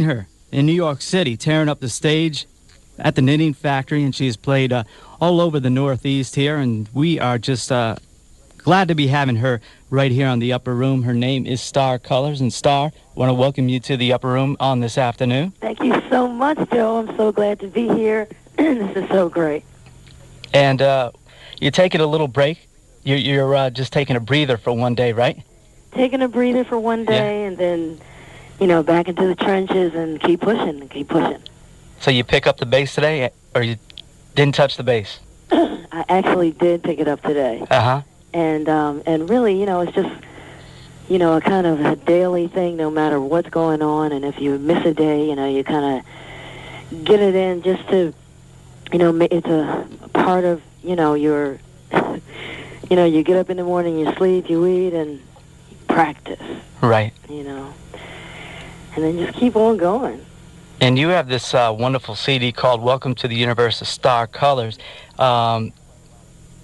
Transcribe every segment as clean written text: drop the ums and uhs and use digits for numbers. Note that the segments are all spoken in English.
her in New York City, tearing up the stage at the Knitting Factory, and she's played all over the Northeast here, and we are just glad to be having her right here on the Upper Room. Her name is Starr Cullars, and Starr, I want to welcome you to the Upper Room on this afternoon. Thank you so much, Joe. I'm so glad to be here. This is so great. And you're taking a little break. You're just taking a breather for one day, right? Taking a breather for one day, and then, you know, back into the trenches and keep pushing and keep pushing. So you pick up the bass today, or you didn't touch the bass? I actually did pick it up today. Uh-huh. And really, you know, it's just, you know, a kind of a daily thing no matter what's going on. And if you miss a day, you know, you kind of get it in just to, you know, it's a part of, you know, your, you know, you get up in the morning, you sleep, you eat, and practice. Right. You know, and then just keep on going. And you have this wonderful CD called Welcome to the Universe of Starr Cullars.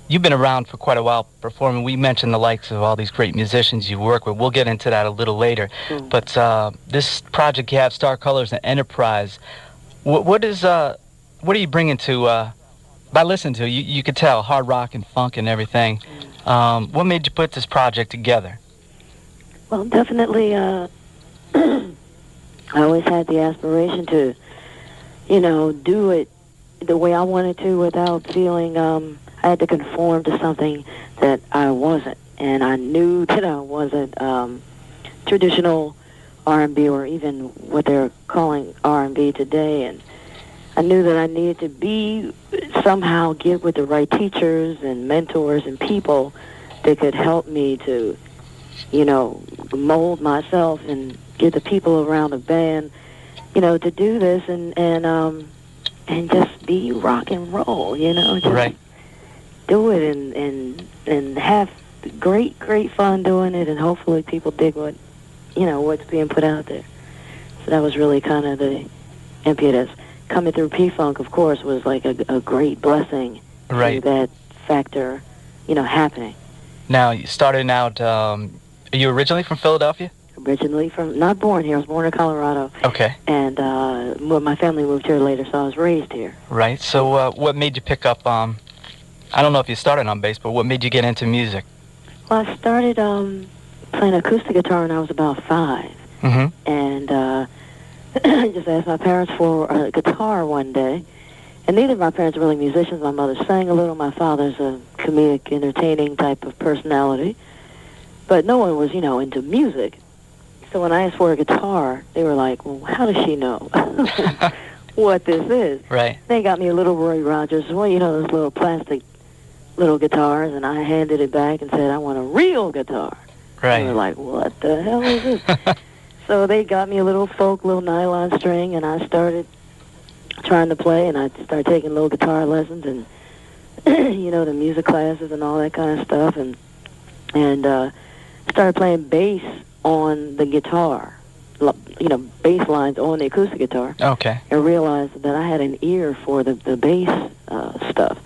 You've been around for quite a while performing. We mentioned the likes of all these great musicians you work with. We'll get into that a little later. Mm. But this project you have, Starr Cullars and Enterprise, what are you bringing to, by listening to, you could tell, hard rock and funk and everything. What made you put this project together? Well, definitely, I always had the aspiration to, you know, do it the way I wanted to without feeling I had to conform to something that I wasn't. And I knew that I wasn't traditional R&B or even what they're calling R&B today. And I knew that I needed to be somehow get with the right teachers and mentors and people that could help me to, you know, mold myself and get the people around the band, you know, to do this and just be rock and roll, you know, just right. Do it and have great fun doing it, and hopefully people dig what, you know, what's being put out there. So that was really kind of the impetus. Coming through P-Funk, of course, was like a great blessing. Right. To that factor, you know, happening. Now, you started out, are you originally from Philadelphia? Originally not born here. I was born in Colorado. Okay. And my family moved here later, so I was raised here. Right. So what made you pick up, I don't know if you started on bass, but what made you get into music? Well, I started playing acoustic guitar when I was about 5. Mm-hmm. And I just asked my parents for a guitar one day. And neither of my parents were really musicians. My mother sang a little. My father's a comedic, entertaining type of personality. But no one was, you know, into music. So when I asked for a guitar, they were like, well, how does she know what this is? Right. They got me a little Roy Rogers, well, you know, those little plastic little guitars, and I handed it back and said, I want a real guitar. Right. They were like, what the hell is this? So they got me a little folk, little nylon string, and I started trying to play, and I started taking little guitar lessons and, you know, the music classes and all that kind of stuff, and started playing bass on the guitar, you know, bass lines on the acoustic guitar. Okay. And realized that I had an ear for the bass stuff.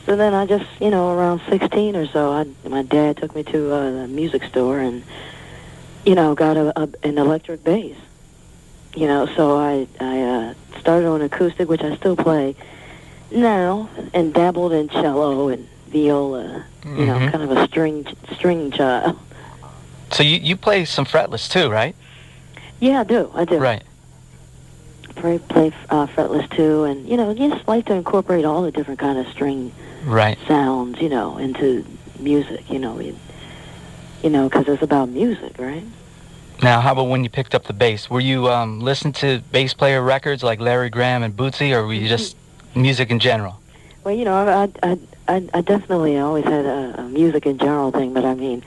So then I just, you know, around 16 or so, my dad took me to a music store and, you know, got an electric bass. You know, so I started on acoustic, which I still play now, and dabbled in cello and viola, you know, kind of a string child. So you play some fretless too, right? Yeah, I do. Right. Play fretless too, and, you know, just like to incorporate all the different kind of string sounds, you know, into music, you know, because it's about music, right? Now, how about when you picked up the bass? Were you listening to bass player records like Larry Graham and Bootsy, or were you just music in general? Well, you know, I definitely always had a music in general thing, but I mean,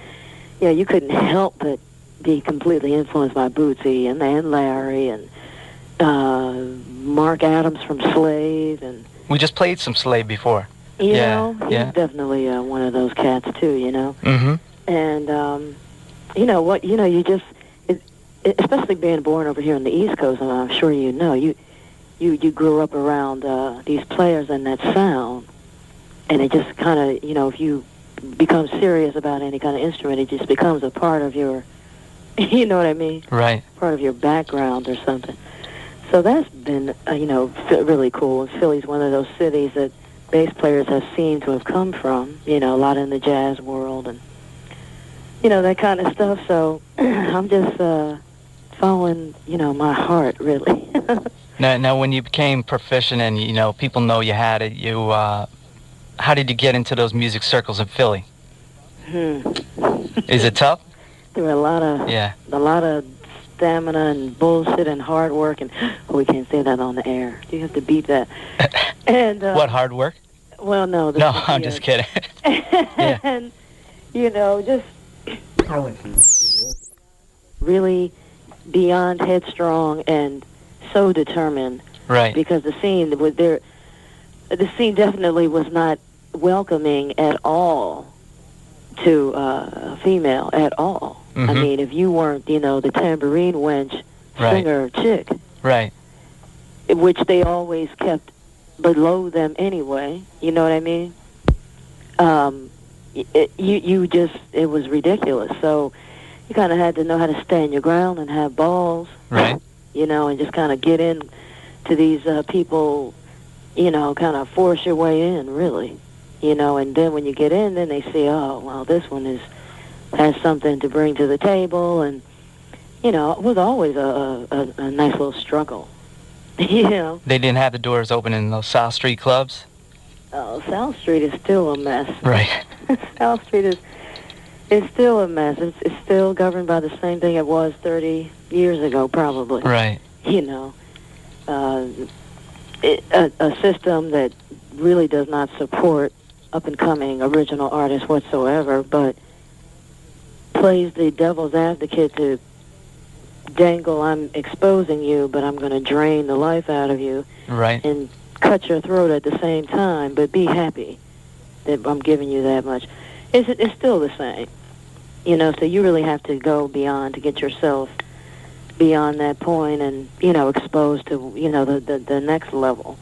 yeah, you couldn't help but be completely influenced by Bootsy and Larry and Mark Adams from Slade. And we just played some Slade before. You know, he's definitely one of those cats too, you know. Mm-hmm. And, you know, what, you know, you just, especially being born over here on the East Coast, and I'm sure you know, you grew up around these players and that sound, and it just kind of, you know, if you become serious about any kind of instrument, it just becomes a part of your, you know what I mean? Right. Part of your background or something. So that's been, really cool. And Philly's one of those cities that bass players have seemed to have come from, a lot in the jazz world and, that kind of stuff. So I'm just following, my heart, really. Now, when you became proficient and, people know you had it, how did you get into those music circles in Philly? Is it tough? There were a lot of stamina and bullshit and hard work, and we can't say that on the air. You have to beat that. And what, hard work? Well, no. No, I'm just kidding. Yeah. And just really beyond headstrong and so determined. Right. Because the scene was there. The scene definitely was not welcoming at all to a female at all. Mm-hmm. I mean, if you weren't, the tambourine wench singer chick. Right. Which they always kept below them anyway. You know what I mean? It was ridiculous. So you kind of had to know how to stand your ground and have balls. Right. And just kind of get in to these people, kind of force your way in, really. And then when you get in, then they see, oh, well, this one has something to bring to the table. And, it was always a nice little struggle. They didn't have the doors open in those South Street clubs? Oh, South Street is still a mess. Right. South Street is still a mess. It's still governed by the same thing it was 30 years ago, probably. Right. A system that really does not support up-and-coming original artists whatsoever, but plays the devil's advocate to dangle, I'm exposing you, but I'm going to drain the life out of you. Right. And cut your throat at the same time, but be happy that I'm giving you that much. It's still the same. So you really have to go beyond to get yourself beyond that point and, exposed to, the next level.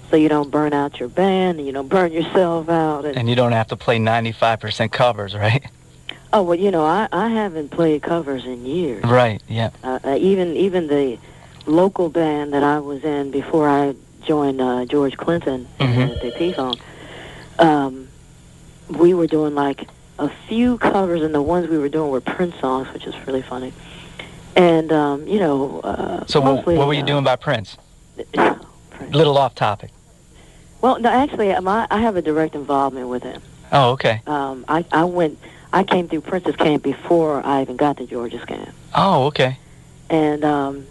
So you don't burn out your band and you don't burn yourself out. And you don't have to play 95% covers, right? Oh, well, I haven't played covers in years. Right, yeah. Even the local band that I was in before I joined George Clinton at the P-Funk, we were doing like a few covers, and the ones we were doing were Prince songs, which is really funny. And, so mostly, what were you doing by Prince? Prince. Little off topic. Well, no, actually, I have a direct involvement with him. Oh, okay. I came through Prince's camp before I even got to George's camp. Oh, okay. And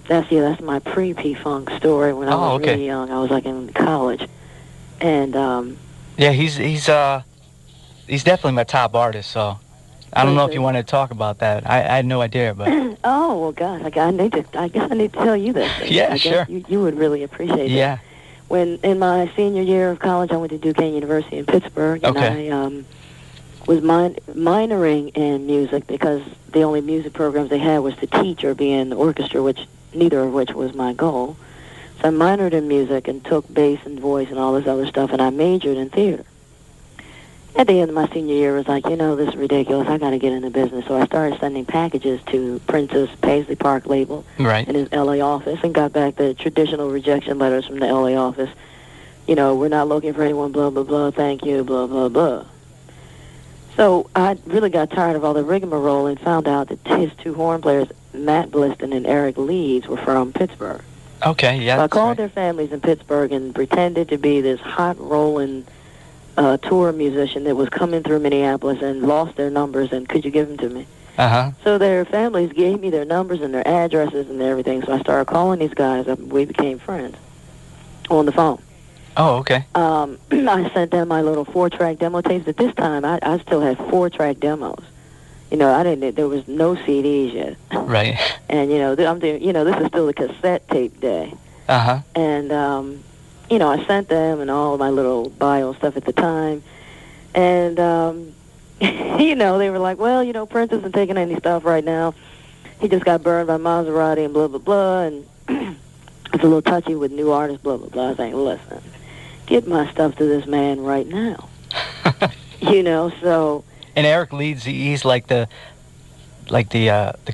that's my pre-P-Funk story when I was really young. I was like in college. And yeah, he's definitely my top artist, so I don't know if you wanted to talk about that. I had no idea, but oh, well, gosh, I guess I need to tell you this. Yeah, sure. You would really appreciate it. Yeah. When in my senior year of college, I went to Duquesne University in Pittsburgh, and I was minoring in music because the only music programs they had was to teach or be in the orchestra, neither of which was my goal. So I minored in music and took bass and voice and all this other stuff, and I majored in theater. At the end of my senior year, I was like, this is ridiculous. I got to get into business. So I started sending packages to Prince's Paisley Park label in his L.A. office and got back the traditional rejection letters from the L.A. office. We're not looking for anyone, blah, blah, blah, thank you, blah, blah, blah. So I really got tired of all the rigmarole and found out that his two horn players, Matt Bliston and Eric Leeds, were from Pittsburgh. Okay, yeah. So I called their families in Pittsburgh and pretended to be this hot rolling tour musician that was coming through Minneapolis and lost their numbers, and could you give them to me? So their families gave me their numbers and their addresses and everything, so I started calling these guys up, and we became friends on the phone. Oh, okay. I sent them my little 4-track demo tapes. At this time, I still had 4-track demos. There was no CDs yet. Right. And, this is still the cassette tape day. And, I sent them and all my little bio stuff at the time. And, they were like, well, Prince isn't taking any stuff right now. He just got burned by Maserati and blah, blah, blah. And it's a little touchy with new artists, blah, blah, blah. I was like, listen, get my stuff to this man right now. So... And Eric Leeds, he's like the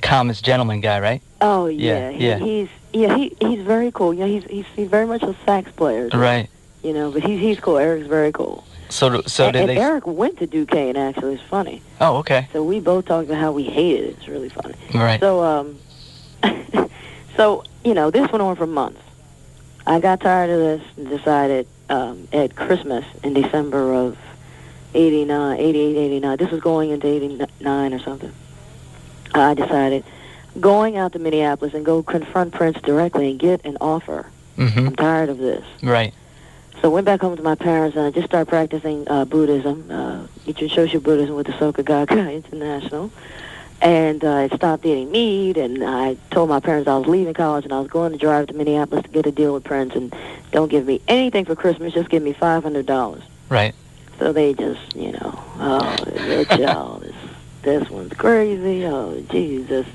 calmest gentleman guy, right? Oh, yeah. Yeah. Yeah, he's very cool. You know, he's very much a sax player. Too, Right. You know, but he's cool. Eric's very cool. So And did they? Eric went to Duquesne, actually. It's funny. Oh, okay. So we both talked about how we hated it. It's really funny. Right. So, so, you know, this went on for months. I got tired of this and decided at Christmas in December of 88, 89, this was going into 89 or something, I decided going out to Minneapolis and go confront Prince directly and get an offer. I'm tired of this. Right. So I went back home to my parents and I just started practicing Buddhism, Shoshu Buddhism with the Soka Gakkai International. And I stopped eating meat, and I told my parents I was leaving college and I was going to drive to Minneapolis to get a deal with Prince, and don't give me anything for Christmas, just give me $500. Right. So they just, you know, oh, child, this one's crazy, oh, Jesus.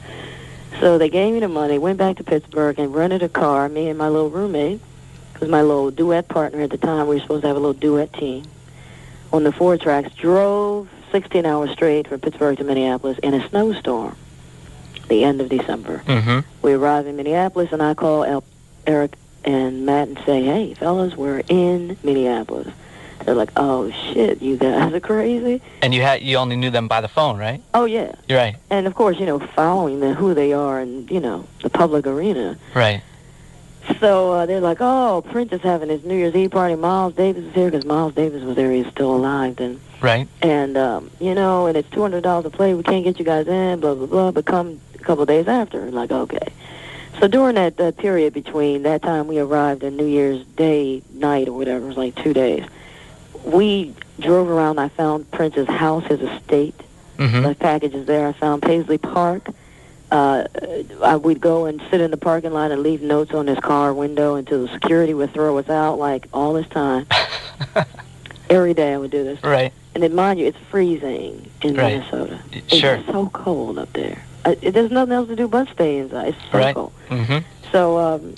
So they gave me the money, went back to Pittsburgh and rented a car, me and my little roommate, because my little duet partner at the time, we were supposed to have a little duet team, on the 4 tracks, drove 16 hours straight from Pittsburgh to Minneapolis in a snowstorm, the end of December. We arrived in Minneapolis, and I call Eric and Matt and say, hey, fellas, we're in Minneapolis. They're like, oh, shit, you guys are crazy. And you only knew them by the phone, right? Oh, yeah. You're right. And, of course, you know, following them, who they are and, you know, the public arena. Right. So they're like, oh, Prince is having his New Year's Eve party. Miles Davis is here because Miles Davis was there. He's still alive then. Right. And, you know, and it's $200 a play. We can't get you guys in, blah, blah, blah, but come a couple of days after. Like, okay. So during that period between that time we arrived and New Year's Day night or whatever, it was like 2 days, we drove around. I found Prince's house, his estate. Left packages there. I found Paisley Park. I would go and sit in the parking lot and leave notes on his car window until the security would throw us out, like, all this time. Every day I would do this. Right. And then, mind you, it's freezing in Minnesota. Sure. It's so cold up there. There's nothing else to do but stay inside. It's so cold. So,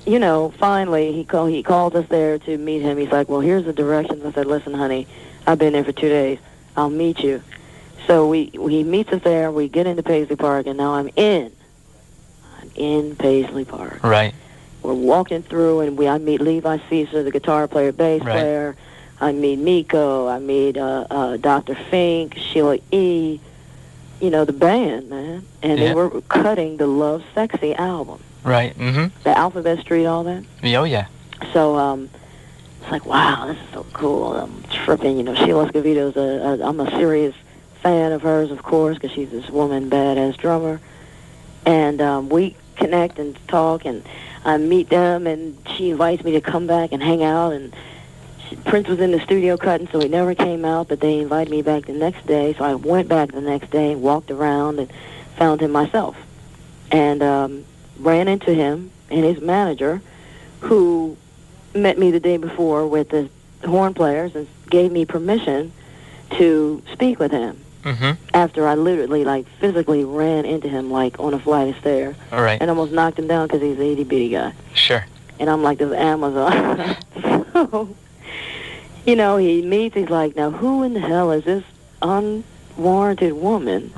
you know, finally, he called us there to meet him. He's like, well, here's the directions. I said, listen, honey, I've been there for 2 days. I'll meet you. So he meets us there. We get into Paisley Park, and now I'm in Paisley Park. Right. We're walking through, and I meet Levi Caesar, the guitar player, bass player. I meet Miko. I meet Dr. Fink, Sheila E. You know, the band, man. And they were cutting the Love Sexy album. Right. The Alphabet Street, all that. Oh, yeah. So it's like, wow, this is so cool. I'm tripping. You know, Sheila Escovedo's I'm a serious fan of hers, of course, because she's this woman, badass drummer. And we connect and talk, and I meet them, and she invites me to come back and hang out. And Prince was in the studio cutting, so he never came out, but they invited me back the next day. So I went back the next day and walked around and found him myself. And ran into him and his manager, who met me the day before with the horn players and gave me permission to speak with him. After I literally, like, physically ran into him, like, on a flight of stairs. All right. And almost knocked him down because he's an itty-bitty guy. Sure. And I'm like this Amazon. So, you know, he meets, he's like, now who in the hell is this unwarranted woman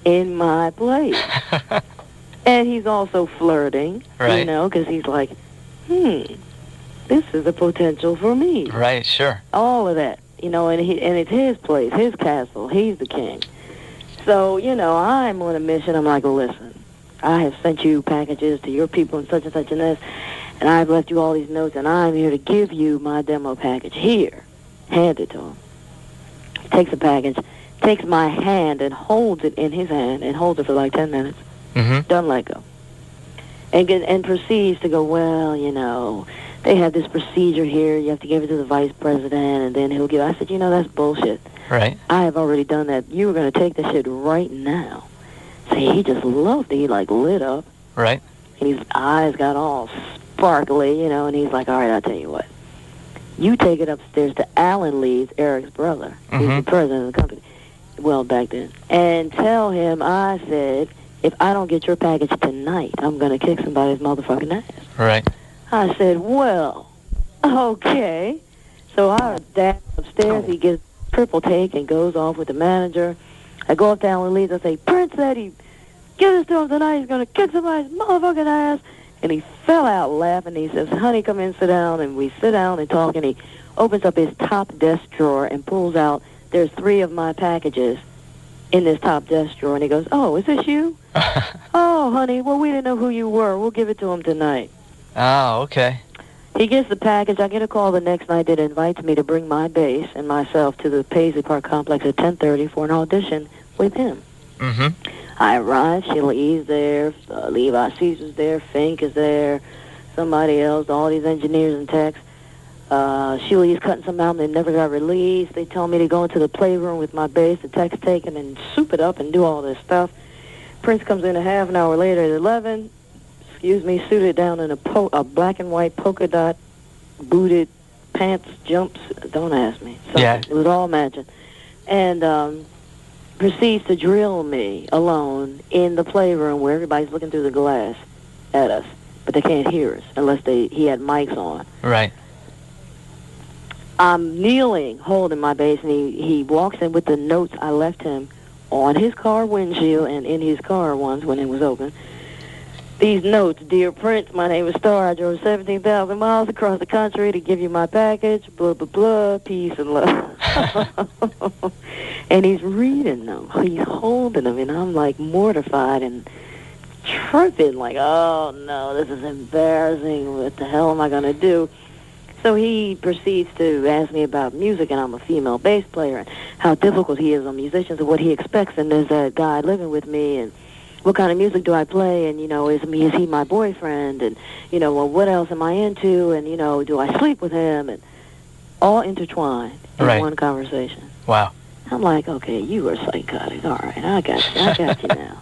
in my place? And he's also flirting, you know, because he's like, this is a potential for me. Right, sure. All of that. You know, and it's his place, his castle. He's the king. So, you know, I'm on a mission. I'm like, well, listen, I have sent you packages to your people and such and this, and I've left you all these notes, and I'm here to give you my demo package. Here. Hand it to him. He takes the package, takes my hand and holds it in his hand, and holds it for like 10 minutes. Doesn't let go. And proceeds to go, well, you know, they have this procedure here. You have to give it to the vice president, and then he'll give. I said, you know, that's bullshit. Right. I have already done that. You were going to take this shit right now. See, he just loved it. He, like, lit up. Right. And his eyes got all sparkly, you know, and he's like, all right, I'll tell you what. You take it upstairs to Alan Leeds, Eric's brother, who's the president of the company, well, back then, and tell him I said, if I don't get your package tonight, I'm going to kick somebody's motherfucking ass. Right. I said, well, okay. So I dash upstairs. He gets triple take and goes off with the manager. I go up to Alan Leeds. I say, Prince said he give this to him tonight. He's going to kick somebody's motherfucking ass. And he fell out laughing. He says, honey, come in, sit down. And we sit down and talk, and he opens up his top desk drawer and pulls out, there's 3 of my packages in this top desk drawer. And he goes, oh, is this you? Oh, honey, well, we didn't know who you were. We'll give it to him tonight. Oh, okay. He gets the package. I get a call the next night that invites me to bring my bass and myself to the Paisley Park complex at 10:30 for an audition with him. Mm-hmm. I arrived. Sheila E's there. Levi Caesar's there. Fink is there. Somebody else. All these engineers and techs. Sheila E's cutting some out and they never got released. They tell me to go into the playroom with my bass, the techs take it and soup it up and do all this stuff. Prince comes in a half an hour later at 11. Suited down in a black and white polka dot booted pants, jumps. Don't ask me. Yeah. It was all matching. And proceeds to drill me alone in the playroom where everybody's looking through the glass at us, but they can't hear us unless he had mics on. Right. I'm kneeling, holding my bass, and he walks in with the notes I left him on his car windshield and in his car once when it was open. These notes, dear Prince, my name is Starr. I drove 17,000 miles across the country to give you my package, blah, blah, blah, peace and love. And he's reading them. He's holding them, and I'm, like, mortified and tripping, like, oh, no, this is embarrassing. What the hell am I going to do? So he proceeds to ask me about music, and I'm a female bass player, and how difficult he is on musicians and what he expects, and there's a guy living with me, and what kind of music do I play, and, is he my boyfriend, and, well, what else am I into, and, do I sleep with him, and all intertwined in one conversation. Wow. I'm like, okay, you are psychotic. All right, I got you now.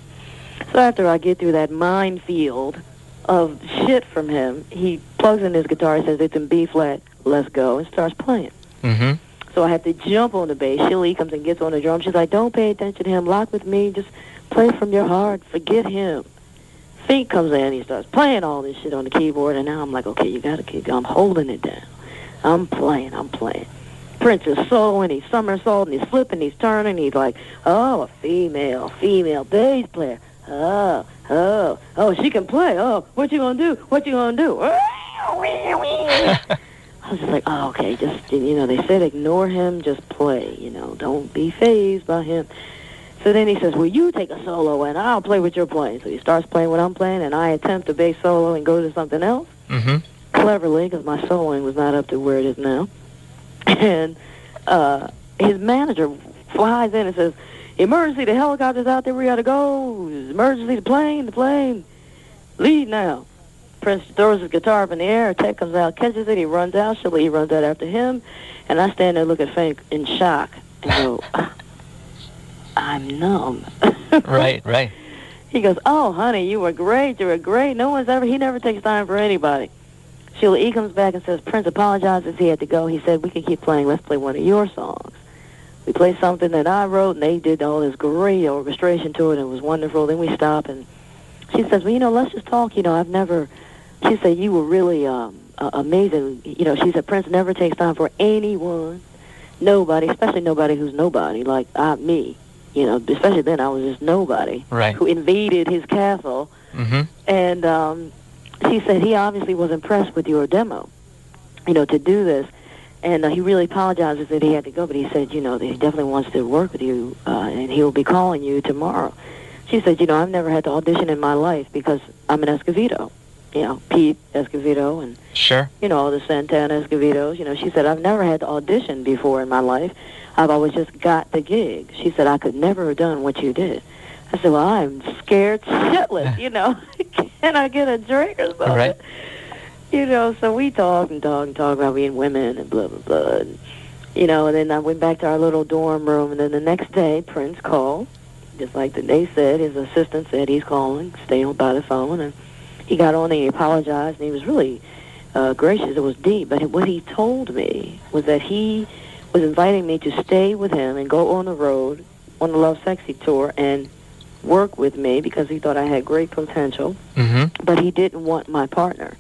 So after I get through that minefield of shit from him, he plugs in his guitar, says it's in B flat, let's go, and starts playing. Mm-hmm. So I have to jump on the bass. Sheila E comes and gets on the drum. She's like, don't pay attention to him, lock with me, just play from your heart, forget him. Fink comes in, he starts playing all this shit on the keyboard, and now I'm like, okay, you gotta keep going. I'm holding it down. I'm playing. Prince is soloing, he's somersaulting, he's flipping, he's turning, he's like, oh, a female bass player. Oh, she can play. Oh, what you gonna do? I was just like, oh, okay, just, they said ignore him, just play, don't be fazed by him. So then he says, well, you take a solo and I'll play what you're playing. So he starts playing what I'm playing, and I attempt a bass solo and go to something else. Mm-hmm. Cleverly, because my soloing was not up to where it is now. And his manager flies in and says, emergency, the helicopter's out there, we gotta go. Emergency, the plane. Lead now. Prince throws his guitar up in the air, a tech comes out, catches it, he runs out, Sheila E runs out after him, and I stand there and look at Fink in shock and go, I'm numb. Right. He goes, oh, honey, you were great. He never takes time for anybody. Sheila E comes back and says, Prince apologizes, he had to go. He said, we can keep playing, let's play one of your songs. We played something that I wrote, and they did all this great orchestration to it, and it was wonderful. Then we stop, and she says, well, let's just talk. She said, you were really amazing. She said, Prince never takes time for anyone, nobody, especially nobody who's nobody, like me. Especially then I was just nobody who invaded his castle. Mm-hmm. And she said he obviously was impressed with your demo, to do this. And he really apologizes that he had to go, but he said, that he definitely wants to work with you, and he'll be calling you tomorrow. She said, I've never had to audition in my life because I'm an Escovedo. Pete Escovedo and, sure, all the Santana Escovedos. She said, I've never had to audition before in my life. I've always just got the gig. She said, I could never have done what you did. I said, well, I'm scared shitless, Can I get a drink or something? Right. So we talked about being women and blah, blah, blah. And, and then I went back to our little dorm room, and then the next day, Prince called. Just like they said, his assistant said he's calling, stay on by the phone, and he got on and he apologized, and he was really gracious. It was deep, but what he told me was that he was inviting me to stay with him and go on the road on the Love Sexy tour and work with me because he thought I had great potential, but he didn't want my partner,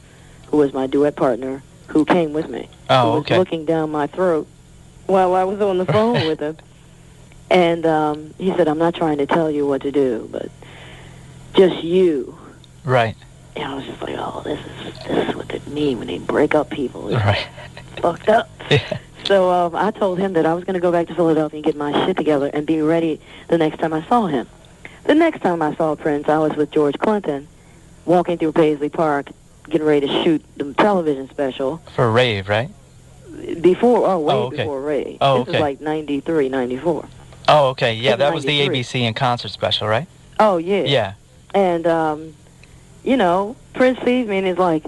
who was my duet partner, who came with me, who was looking down my throat while I was on the phone with him. And he said, I'm not trying to tell you what to do, but just you. Right. And I was just like, oh, this is what they mean when they break up people. It's Right. fucked up. Yeah. So I told him that I was going to go back to Philadelphia and get my shit together and be ready the next time I saw him. The next time I saw Prince, I was with George Clinton, walking through Paisley Park, getting ready to shoot the television special. For Rave, right? Before, way okay. before Ray. Oh, this is like 93, 94. Oh, okay. Yeah, that was the 93. ABC in concert special, right? Oh, yeah. Yeah. And, you know, Prince sees me and he's like,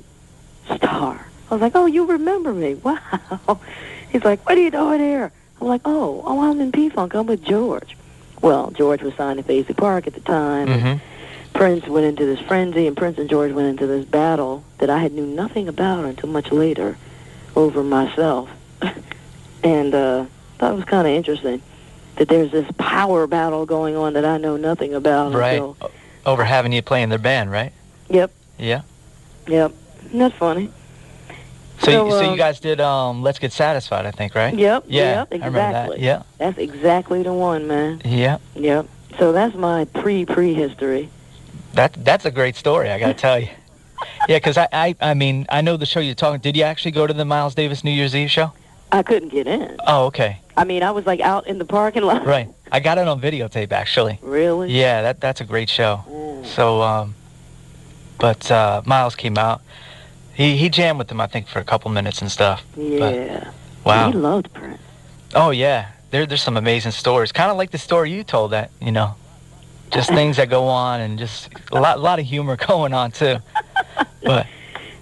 Starr. I was like, oh, you remember me. Wow. He's like, what are you doing here? I'm like, oh, I'm in P-Funk. I'm with George. Well, George was signed to Paisley Park at the time. Mm-hmm. Prince went into this frenzy, and Prince and George went into this battle that I knew nothing about until much later over myself. And thought it was kind of interesting that there's this power battle going on that I know nothing about. Right. Until... Over having you play in their band, right? Yep. Yeah. Yep. Isn't that funny? So you guys did Let's Get Satisfied, I think, right? Yep. Yeah, Yep, exactly. I remember that. Yeah. That's exactly the one, man. Yeah. Yep. So that's my pre-history. That's a great story, I got to tell you. Yeah, because I mean, I know the show you're talking. Did you actually go to the Miles Davis New Year's Eve show? I couldn't get in. Oh, okay. I mean, I was like out in the parking lot. Right. I got it on videotape, actually. Really? Yeah, that's a great show. Mm. So, but Miles came out. He jammed with them, I think, for a couple minutes and stuff. Yeah. But, wow. He loved Prince. Oh, yeah. There's some amazing stories. Kind of like the story you told that, you know. Just things that go on and just a lot of humor going on, too. But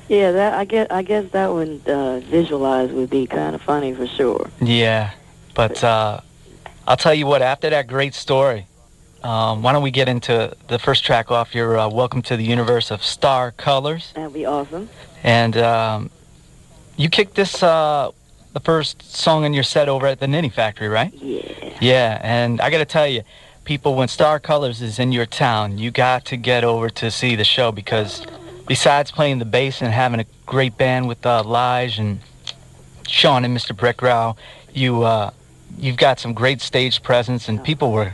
yeah, that I guess that one visualized would be kind of funny for sure. yeah. But I'll tell you what, after that great story, why don't we get into the first track off your Welcome to the Universe of Starr Cullars. That'd be awesome. And you kicked this, the first song in your set over at the Knitting Factory, right? Yeah. Yeah, and I got to tell you, people, when Starr Cullars is in your town, you got to get over to see the show because besides playing the bass and having a great band with Lige and Sean and Mr. Brickrow, you've got some great stage presence, and people were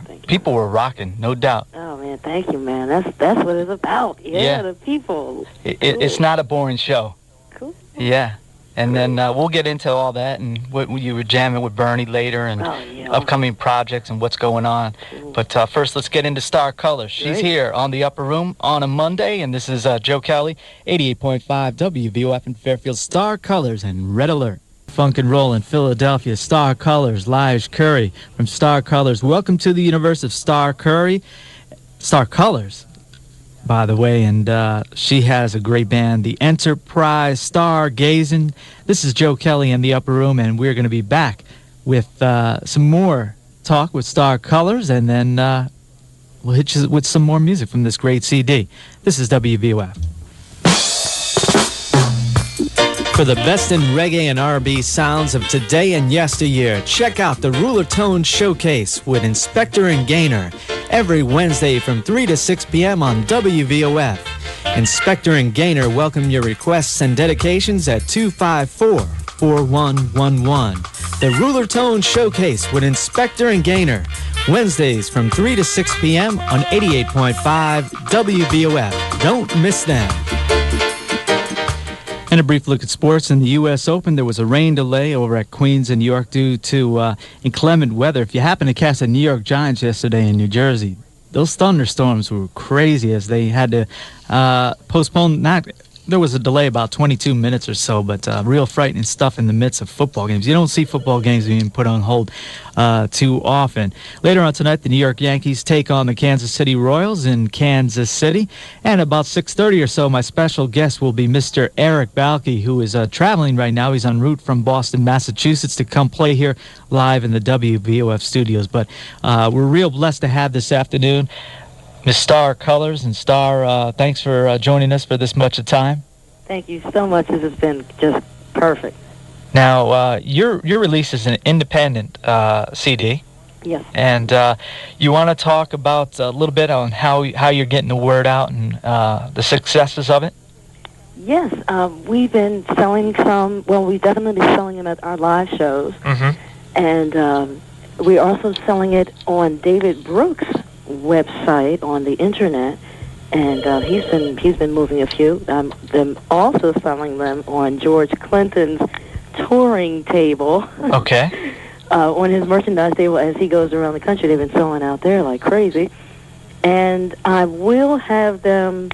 rocking, no doubt. Oh man, thank you, man. That's what it's about. Yeah. The people. It's not a boring show. Cool. Yeah. And then we'll get into all that and what you were jamming with Bernie later and upcoming projects and what's going on. Cool. But first, let's get into Starr Cullars. She's here on the Upper Room on a Monday, and this is Joe Kelley, 88.5 WVOF in Fairfield. Starr Cullars and Red Alert. Funk and Roll in Philadelphia. Starr Cullars, Lige Curry from Starr Cullars. Welcome to the Universe of Starr Cullars, by the way, and she has a great band, the Enterprise Stargazing. This is Joe Kelley in the Upper Room, and we're going to be back with some more talk with Starr Cullars, and then we'll hit you with some more music from this great CD. This is WVOF. For the best in reggae and R&B sounds of today and yesteryear, check out the Ruler Tone Showcase with Inspector and Gaynor every Wednesday from 3 to 6 p.m. on WVOF. Inspector and Gaynor welcome your requests and dedications at 254-4111. The Ruler Tone Showcase with Inspector and Gaynor, Wednesdays from 3 to 6 p.m. on 88.5 WVOF. Don't miss them. And a brief look at sports. In the U.S. Open, there was a rain delay over at Queens in New York due to inclement weather. If you happen to catch the New York Giants yesterday in New Jersey, those thunderstorms were crazy as they had to postpone. There was a delay about 22 minutes or so, but real frightening stuff in the midst of football games. You don't see football games being put on hold too often. Later on tonight, the New York Yankees take on the Kansas City Royals in Kansas City. And about 6:30 or so, my special guest will be Mr. Eric Balke, who is traveling right now. He's en route from Boston, Massachusetts to come play here live in the WVOF studios. But we're real blessed to have this afternoon Miss Starr Cullars. And Starr, thanks for joining us for this much of time. Thank you so much. This has been just perfect. Now, your release is an independent CD. Yes. And you want to talk about a little bit on how you're getting the word out and the successes of it? Yes. We've been selling some. Well, we've definitely been selling them at our live shows. Mm-hmm. And we're also selling it on David Brooks' website on the internet. And he's been moving a few. Them also selling them on George Clinton's touring table. Okay. On his merchandise table as he goes around the country. They've been selling out there like crazy. And I will have them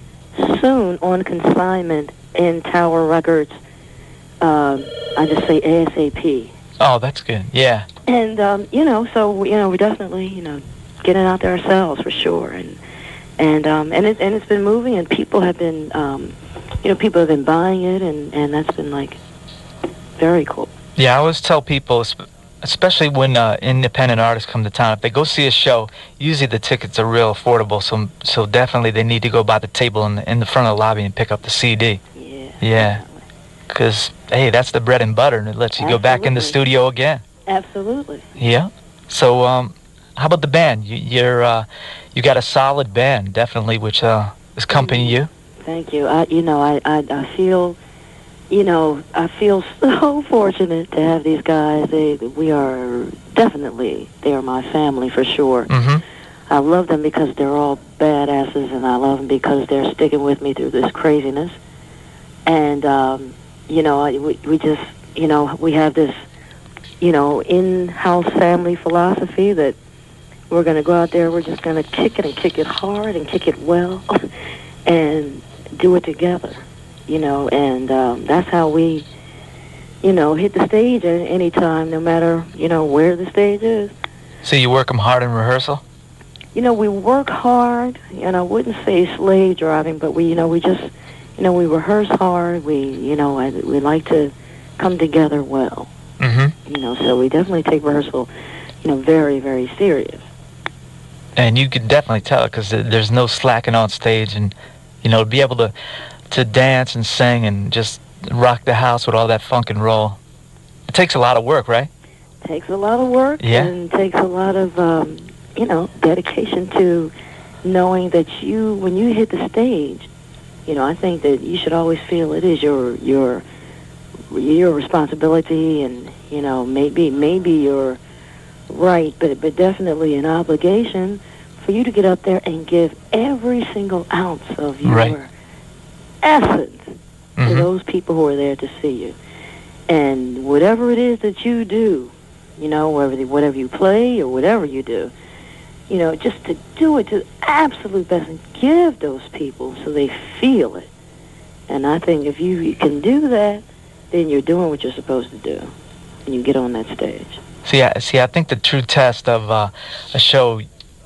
soon on consignment in Tower Records. I just say ASAP. Oh, that's good. Yeah. And so we're definitely getting out there ourselves for sure. And it's been moving, and people have been people have been buying it, and that's been like very cool. Yeah, I always tell people, especially when independent artists come to town, if they go see a show, usually the tickets are real affordable. So definitely they need to go by the table in the front of the lobby and pick up the CD. Yeah. Yeah. Because hey, that's the bread and butter, and it lets you go back in the studio again. Absolutely. Yeah. So how about the band? You got a solid band, definitely, which is accompanying you. Thank you. I feel, I feel so fortunate to have these guys. They are my family for sure. Mm-hmm. I love them because they're all badasses, and I love them because they're sticking with me through this craziness. And we just, we have this, in-house family philosophy that we're going to go out there, we're just going to kick it and kick it hard and kick it well and do it together, and that's how we, hit the stage at any time, no matter, where the stage is. So you work them hard in rehearsal? We work hard, and I wouldn't say slave driving, but we just, we rehearse hard. We like to come together well. Mm-hmm. So we definitely take rehearsal, very, very serious. And you could definitely tell it because there's no slacking on stage, and to be able to dance and sing and just rock the house with all that funk and roll. It takes a lot of work, right? Takes a lot of work. Yeah. And takes a lot of dedication to knowing that when you hit the stage, I think that you should always feel it is your responsibility, and maybe you're right, but definitely an obligation for you to get up there and give every single ounce of your essence to those people who are there to see you. And whatever it is that you do, whatever you play or whatever you do, just to do it to the absolute best and give those people so they feel it. And I think if you can do that, then you're doing what you're supposed to do when you get on that stage. See, I think the true test of a show,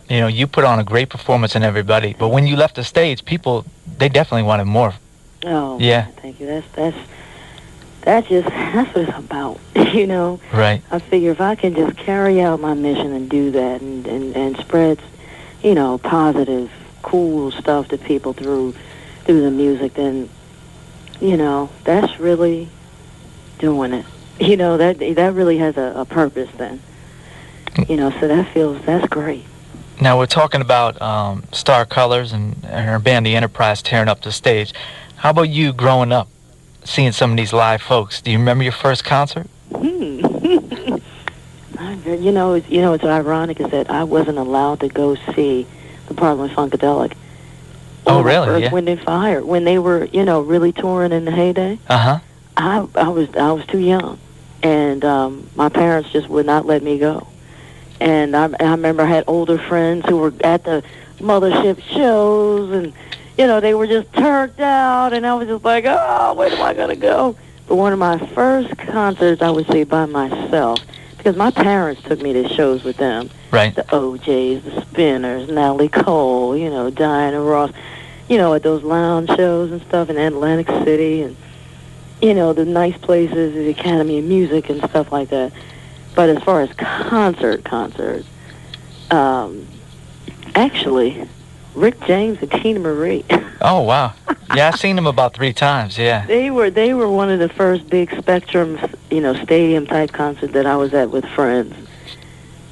you put on a great performance in everybody, but when you left the stage, people, they definitely wanted more. Oh, yeah. Man, thank you. That's what it's about, Right. I figure if I can just carry out my mission and do that and spread, positive, cool stuff to people through the music, then, that's really doing it. That really has a purpose then. So that's great. Now we're talking about Starr Cullars and her band, The Enterprise, tearing up the stage. How about you growing up, seeing some of these live folks? Do you remember your first concert? It's ironic is that I wasn't allowed to go see the Parliament Funkadelic. Oh, really? Earth, Wind and Fire, when they were, really touring in the heyday. Uh-huh. I was too young, and my parents just would not let me go. And I remember I had older friends who were at the mothership shows, and they were just turned out, and I was just like, oh, where am I gonna go? But one of my first concerts, I would say by myself, because my parents took me to shows with them. Right. The OJs, the Spinners, Natalie Cole, Diana Ross, at those lounge shows and stuff in Atlantic City, and the nice places, the Academy of Music and stuff like that. But as far as concerts, actually, Rick James and Teena Marie. Oh, wow. Yeah, I've seen them about 3 times, yeah. They were one of the first big Spectrum, stadium-type concerts that I was at with friends.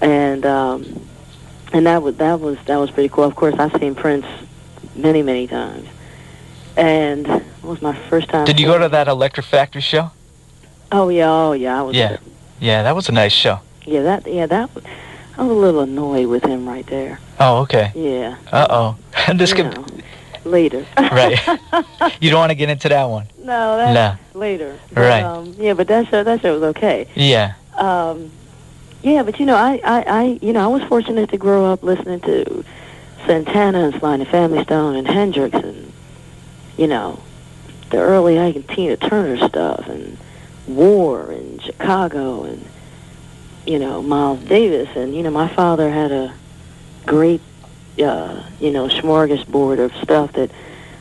And that was pretty cool. Of course, I've seen Prince many, many times. And it was my first time. Did you go to that Electric Factory show? Oh yeah, I was there. Yeah, that was a nice show. I was a little annoyed with him right there. Oh, okay. Yeah. Uh-oh. later. Right. You don't want to get into that one. No, that's later. But, Right. Yeah, but that show was okay. Yeah. Yeah, but I was fortunate to grow up listening to Santana and Sly and the Family Stone and Hendrix and, the early Ike and Tina Turner stuff and War and Chicago and, Miles Davis. And, my father had a great, smorgasbord of stuff that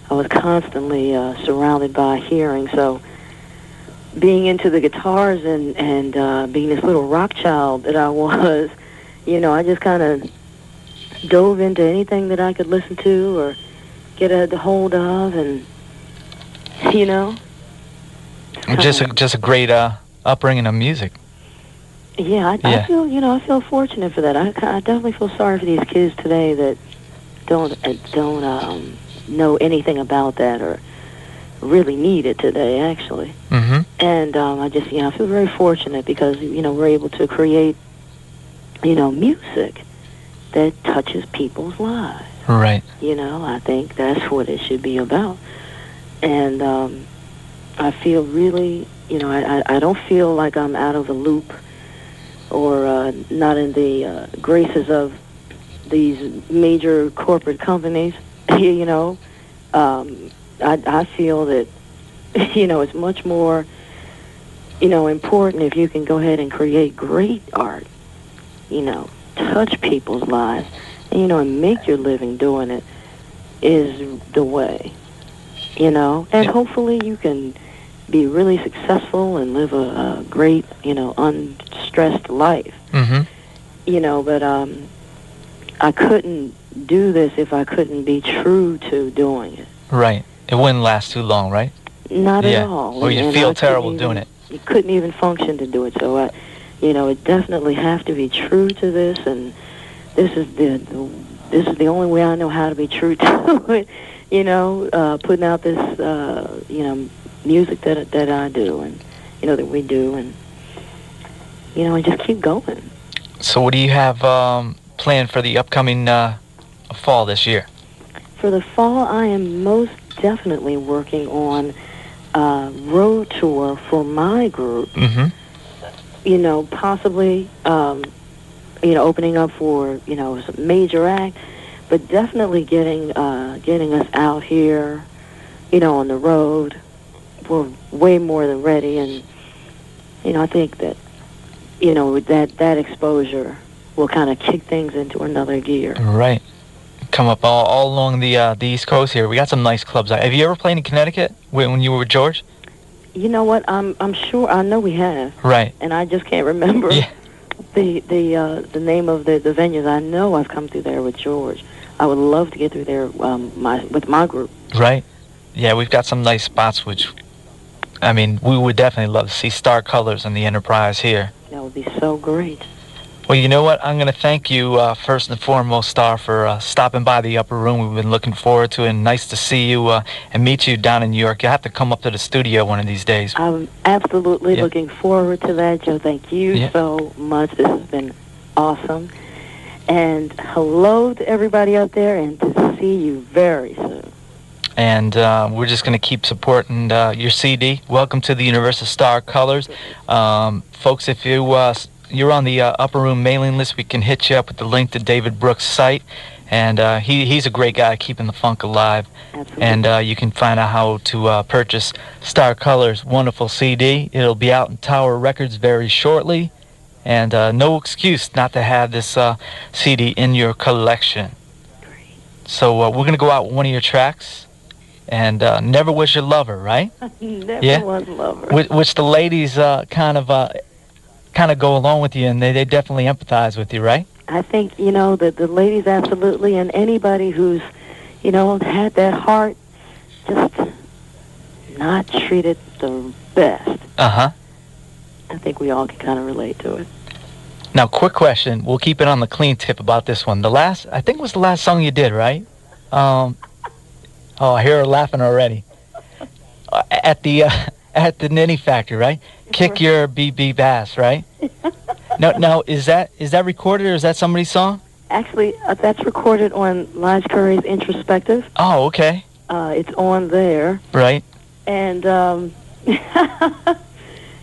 I was constantly surrounded by hearing. So being into the guitars and being this little rock child that I was, I just kind of dove into anything that I could listen to or get a hold of, and just a great upbringing of music. Yeah, I feel fortunate for that. I definitely feel sorry for these kids today that don't know anything about that or really need it today, actually. Mm-hmm. And I feel very fortunate because we're able to create music that touches people's lives. Right. I think that's what it should be about. And I feel really, I don't feel like I'm out of the loop or not in the graces of these major corporate companies. I feel that, it's much more, important if you can go ahead and create great art, touch people's lives, and, and make your living doing it is the way, and hopefully you can be really successful and live a great, unstressed life. Mm-hmm. But I couldn't do this if I couldn't be true to doing it. Right. It wouldn't last too long, right? Not at all. Or you feel terrible doing it. You couldn't even function to do it. So, it definitely have to be true to this, and this is the only way I know how to be true to it. Putting out this, music that I do, and that we do, and and just keep going. So, what do you have planned for the upcoming fall this year? For the fall, I am most definitely working on a road tour for my group. Mm-hmm. Possibly, opening up for, some major act, but definitely getting us out here, on the road. We're way more than ready, and, I think that, that exposure will kind of kick things into another gear. Right. Come up all along the East Coast here. We got some nice clubs. Have you ever played in Connecticut when you were with George? You know what? I'm sure. I know we have. Right. And I just can't remember the name of the venues. I know I've come through there with George. I would love to get through there with my group. Right. Yeah, we've got some nice spots. Which, we would definitely love to see Starr Cullars and the Enterprise here. That would be so great. Well, you know what? I'm going to thank you first and foremost, Starr, for stopping by the Upper Room. We've been looking forward to it, and nice to see you and meet you down in New York. You'll have to come up to the studio one of these days. I'm absolutely looking forward to that, Joe. Thank you so much. This has been awesome. And hello to everybody out there, and to see you very soon. And we're just going to keep supporting your CD. Welcome to the Universe of Starr Cullars. Folks, if you're on the Upper Room mailing list, we can hit you up with the link to David Brooks' site. And he's a great guy keeping the funk alive. Absolutely. And you can find out how to purchase Starr Cullars' wonderful CD. It'll be out in Tower Records very shortly. And no excuse not to have this CD in your collection. Great. So we're going to go out with one of your tracks. And Never Was Your Lover, right? Never was lover. Which the ladies kind of go along with you, and they definitely empathize with you, right? I think, the ladies absolutely, and anybody who's, had that heart just not treated the best. Uh-huh. I think we all can kind of relate to it. Now, quick question. We'll keep it on the clean tip about this one. I think it was the last song you did, right? I hear her laughing already. At the Nitty Factory, right? Kick Your BB Bass, right? Now, is that recorded, or is that somebody's song? Actually, that's recorded on Lige Curry's Introspective. Oh, okay. it's on there. Right. And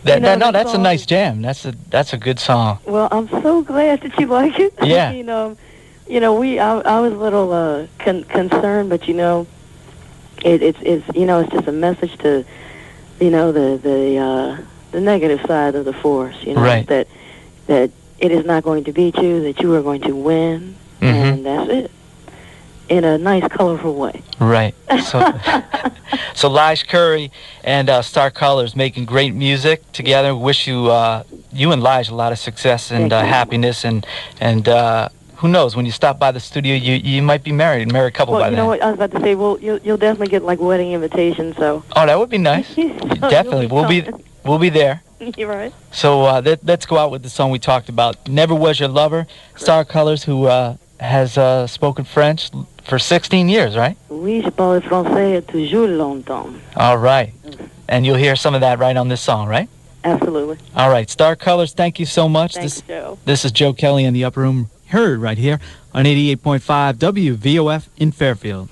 that's a nice jam. That's a good song. Well, I'm so glad that you like it. Yeah. I was a little concerned, but it's just a message to the negative side of the force. Right. That it is not going to beat you. That you are going to win, and that's it. In a nice, colorful way. Right. So Lige Curry and Starr Cullars making great music together. Wish you you and Lige a lot of success and happiness, and who knows, when you stop by the studio, you might be married a couple by then. Well, you know what I was about to say. Well, you'll definitely get like wedding invitations. So. Oh, that would be nice. Definitely, we'll be there. You're right. So let's go out with the song we talked about. Never Was Your Lover. Starr Cullars, who has spoken French for 16 years, right? Oui, je parle français toujours longtemps. All right. And you'll hear some of that right on this song, right? Absolutely. All right. Starr Cullars, thank you so much. Thanks, Joe. This is Joe Kelley in the Upper Room, heard right here on 88.5 WVOF in Fairfield.